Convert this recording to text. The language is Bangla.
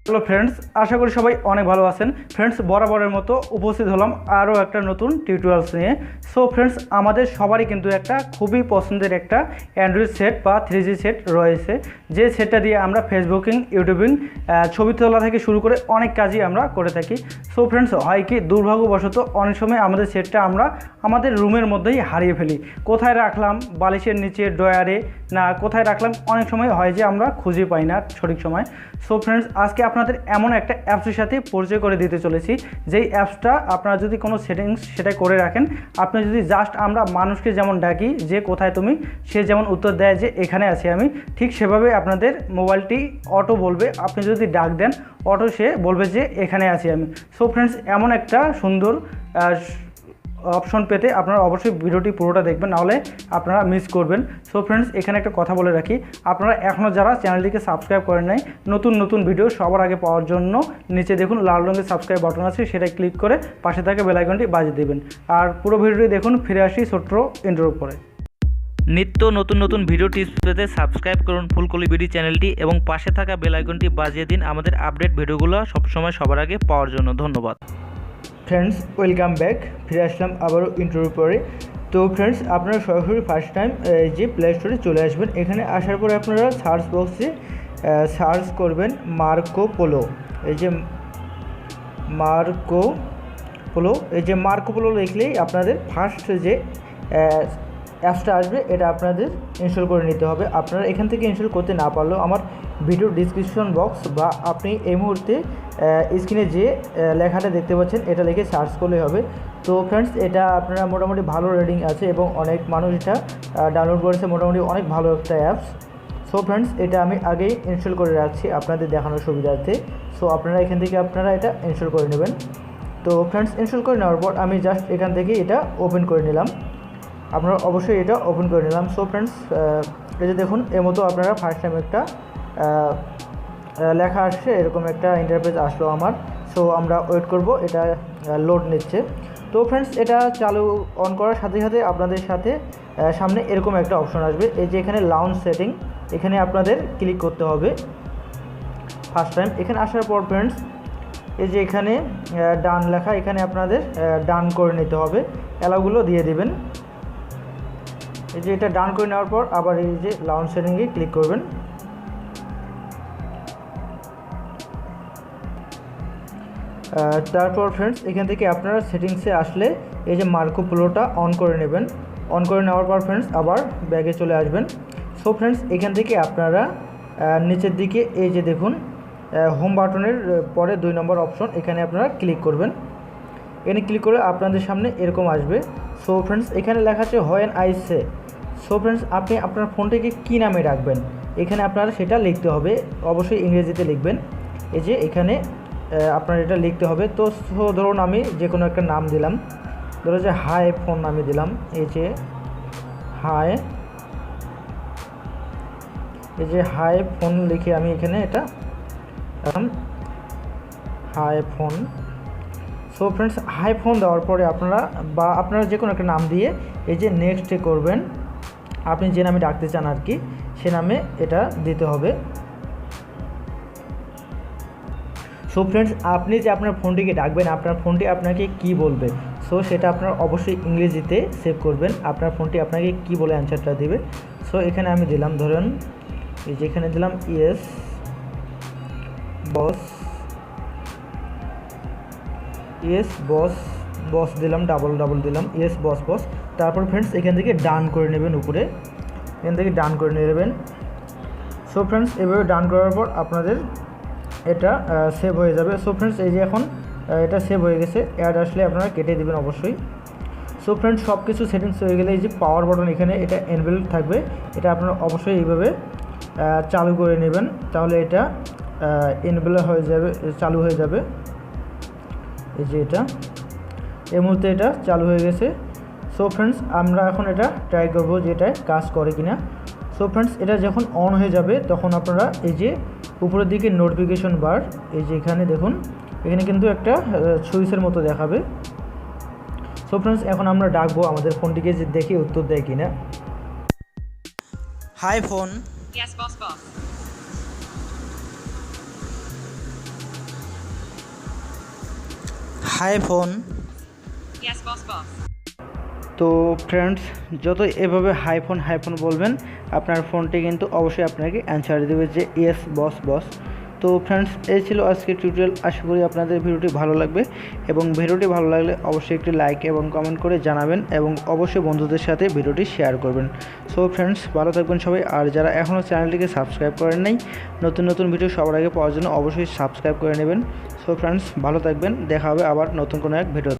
হ্যালো ফ্রেন্ডস, আশা করি সবাই অনেক ভালো আছেন। ফ্রেন্ডস, বরাবরের মতো উপস্থিত হলাম আরও একটা নতুন টিউটোরিয়ালস নিয়ে। সো ফ্রেন্ডস, আমাদের সবারই কিন্তু একটা খুবই পছন্দের একটা অ্যান্ড্রয়েড সেট বা 3G সেট রয়েছে, যে সেটটা দিয়ে আমরা ফেসবুকিং, ইউটিউবিং, ছবি তোলা থেকে শুরু করে অনেক কাজই আমরা করে থাকি। সো ফ্রেন্ডস, হয় কি দুর্ভাগ্যবশত অনেক সময় আমাদের সেটটা আমরা আমাদের রুমের মধ্যেই হারিয়ে ফেলি। কোথায় রাখলাম, বালিশের নিচে, ড্রয়ারে, না কোথায় রাখলাম, অনেক সময় হয় যে আমরা খুঁজে পাই না সঠিক সময়। সো ফ্রেন্ডস, আজকে আপনাদের এমন একটা অ্যাপসের সাথে পরিচয় করে দিতে চলেছি, যেই অ্যাপসটা আপনারা যদি কোনো সেটিংস সেটা করে রাখেন, আপনি যদি জাস্ট আমরা মানুষকে যেমন ডাকি যে কোথায় তুমি, সে যেমন উত্তর দেয় যে এখানে আছি আমি, ঠিক সেভাবে আপনাদের মোবাইলটি অটো বলবে। আপনি যদি ডাক দেন, অটো সে বলবে যে এখানে আছি আমি। সো ফ্রেন্ডস, এমন একটা সুন্দর অপশন পেতে আপনারা অবশ্যই ভিডিওটি পুরোটা দেখবেন, নাহলে আপনারা মিস করবেন। সো ফ্রেন্ডস, এখানে একটা কথা বলে রাখি, আপনারা এখনও যারা চ্যানেলটিকে সাবস্ক্রাইব করেন নাই, নতুন নতুন ভিডিও সবার আগে পাওয়ার জন্য নিচে দেখুন লাল রঙের সাবস্ক্রাইব বাটন আছে, সেটা ক্লিক করে পাশে থাকা বেল আইকনটি বাজিয়ে দেবেন। আর পুরো ভিডিওটি দেখুন। ফিরে আসি ছোট্ট ইন্ট্রোর উপরে। নিত্য নতুন নতুন ভিডিও টিপস পেতে সাবস্ক্রাইব করুন ফুল কোলি বিডি চ্যানেলটি এবং পাশে থাকা বেল আইকনটি বাজিয়ে দিন আমাদের আপডেট ভিডিওগুলো সবসময় সবার আগে পাওয়ার জন্য। ধন্যবাদ। Friends, welcome back. ফিরে আসলাম আবারও ইন্ট্রোর উপরে। তো ফ্রেন্ডস, আপনারা সরাসরি ফার্স্ট টাইম যে প্লে স্টোরে চলে আসবেন। এখানে আসার পরে আপনারা সার্চ বক্সে সার্চ করবেন মার্কো পোলো। এই যে মার্কো পোলো লিখলেই আপনাদের ফার্স্ট যে অ্যাপসটা আসবে, এটা আপনাদের ইনস্টল করে নিতে হবে। আপনারা এখান থেকে ইনস্টল করতে না পারলেও আমার ভিডিও ডিসক্রিপশন বক্স বা আপনি এই মুহূর্তে স্ক্রিনে যে লেখাটা দেখতে পাচ্ছেন, এটা লিখে সার্চ করলেই হবে। তো ফ্রেন্ডস, এটা আপনারা মোটামুটি ভালো রেটিং আছে এবং অনেক মানুষ এটা ডাউনলোড করেছে, মোটামুটি অনেক ভালো একটা অ্যাপস। সো ফ্রেন্ডস, এটা আমি আগেই ইনস্টল করে রাখছি আপনাদের দেখানোর সুবিধার্থে। সো আপনারা এখান থেকে আপনারা এটা ইনস্টল করে নেবেন। তো ফ্রেন্ডস, ইনস্টল করে নেওয়ার পর আমি জাস্ট এখান থেকে এটা ওপেন করে নিলাম। আপনারা অবশ্যই এটা ওপেন করে নিলাম। সো ফ্রেন্ডস, এই যে দেখুন, এর মতো আপনারা ফার্স্ট টাইম একটা লেখা আসছে, এরকম একটা ইন্টারফেস আসলো আমার। সো আমরা ওয়েট করব, এটা লোড নিচ্ছে। তো ফ্রেন্ডস, এটা চালু অন করার সাথে সাথে আপনাদের সাথে সামনে এরকম একটা অপশন আসবে। এই যে এখানে লাউঞ্জ সেটিং, এখানে আপনাদের ক্লিক করতে হবে ফার্স্ট টাইম। এখানে আসার পর ফ্রেন্ডস, এই যে এখানে ডান লেখা, এখানে আপনাদের ডান করে নিতে হবে, অ্যালাউগুলো দিয়ে দিবেন। এই যে এটা ডান করে নেওয়ার পর আবার এই যে লাউঞ্জ সেটিংয়ে ক্লিক করবেন। তারপর ফ্রেন্ডস, এখান থেকে আপনারা সেটিংসে আসলে এই যে মার্কো পোলোটা অন করে নেবেন। অন করে নেওয়ার পর ফ্রেন্ডস, আবার ব্যাগে চলে আসবেন। সো ফ্রেন্ডস, এখান থেকে আপনারা নিচের দিকে এই যে দেখুন হোম বাটনের পরে 2 নম্বর অপশন, এখানে আপনারা ক্লিক করবেন। এখানে ক্লিক করে আপনাদের সামনে এরকম আসবে। সো ফ্রেন্ডস, এখানে লেখা আছে when I say. So friends, আপনি আপনার ফোনটাকে কী নামে রাখবেন, এখানে আপনারা সেটা লিখতে হবে, অবশ্যই ইংরেজিতে লিখবেন। এই যে এখানে আপনার এটা লিখতে হবে। তো ধরুন আমি যে কোনো একটা নাম দিলাম, ধরো যে হাই ফোন আমি দিলাম। এই যে হাই ফোন লিখে আমি এখানে এটা এখন hi phone. So friends, hi phone দেওয়ার পরে আপনারা যে কোনো একটা নাম দিয়ে এই যে নেক্সটে করবেন। আপনি যে নামে ডাকতে চান আর কি, সে নামে এটা দিতে হবে। সো ফ্রেন্ডস, আপনি যে আপনার ফোনটিকে ডাকবেন, আপনার ফোনটি আপনাকে কি বলবে, সো সেটা আপনার অবশ্যই ইংরেজিতে সেভ করবেন। আপনার ফোনটি আপনাকে কি বলে অ্যান্সারটা দেবে। সো এখানে আমি দিলাম, ধরুন এই যে এখানে দিলাম ইয়েস বস দিলাম, ডাবল দিলাম, ইয়েস বস। তারপর ফ্রেন্ডস, এখান থেকে ডান করে নেবেন, উপরে এখান থেকে ডান করে নেবেন। সো ফ্রেন্ডস, এভাবে ডান করার পর আপনাদের এটা সেভ হয়ে যাবে। সো ফ্রেন্ডস, এই যে এখন এটা সেভ হয়ে গেছে। অ্যাড আসলে আপনারা কেটে দেবেন অবশ্যই। সো ফ্রেন্ডস, সব কিছু সেটিংস হয়ে গেলে এই যে পাওয়ার বাটন এখানে এটা এনবেল থাকবে, এটা আপনারা অবশ্যই এইভাবে চালু করে নেবেন, তাহলে এটা এনবেল হয়ে যাবে, চালু হয়ে যাবে। এই যে এটা এই মুহূর্তে এটা চালু হয়ে গেছে। সো ফ্রেন্ডস, আমরা এখন এটা ট্রাই করবো যে এটা কাজ করে কিনা। সো ফ্রেন্ডস, এটা যখন অন হয়ে যাবে তখন আপনারা এই যে উপরের দিকে নোটিফিকেশন বার, এই যে এখানে দেখুন, এখানে কিন্তু একটা সুইচের মতো দেখাবে। সো ফ্রেন্ডস, এখন আমরা ডাকবো আমাদের ফোনটিকে, যে দেখি উত্তর দেয় কিনা। Hi phone. Yes, boss. Hi phone. Yes, boss, boss. তো ফ্রেন্ডস, যত এভাবে হাইফোন বলবেন আপনার ফোনটি কিন্তু অবশ্যই আপনাকে অ্যান্সার দেবে যে ইয়েস বস বস। তো ফ্রেন্ডস, এই ছিল আজকের টিউটোরিয়াল। আশা করি আপনাদের ভিডিওটি ভালো লাগবে এবং ভিডিওটি ভালো লাগলে অবশ্যই একটি লাইক এবং কমেন্ট করে জানাবেন এবং অবশ্যই বন্ধুদের সাথে ভিডিওটি শেয়ার করবেন। সো ফ্রেন্ডস, ভালো থাকবেন সবাই। আর যারা এখনও চ্যানেলটিকে সাবস্ক্রাইব করেন নাই, নতুন ভিডিও সবার আগে পাওয়ার জন্য অবশ্যই সাবস্ক্রাইব করে নেবেন। সো ফ্রেন্ডস, ভালো থাকবেন। দেখা হবে আবার নতুন কোনো এক ভিডিও।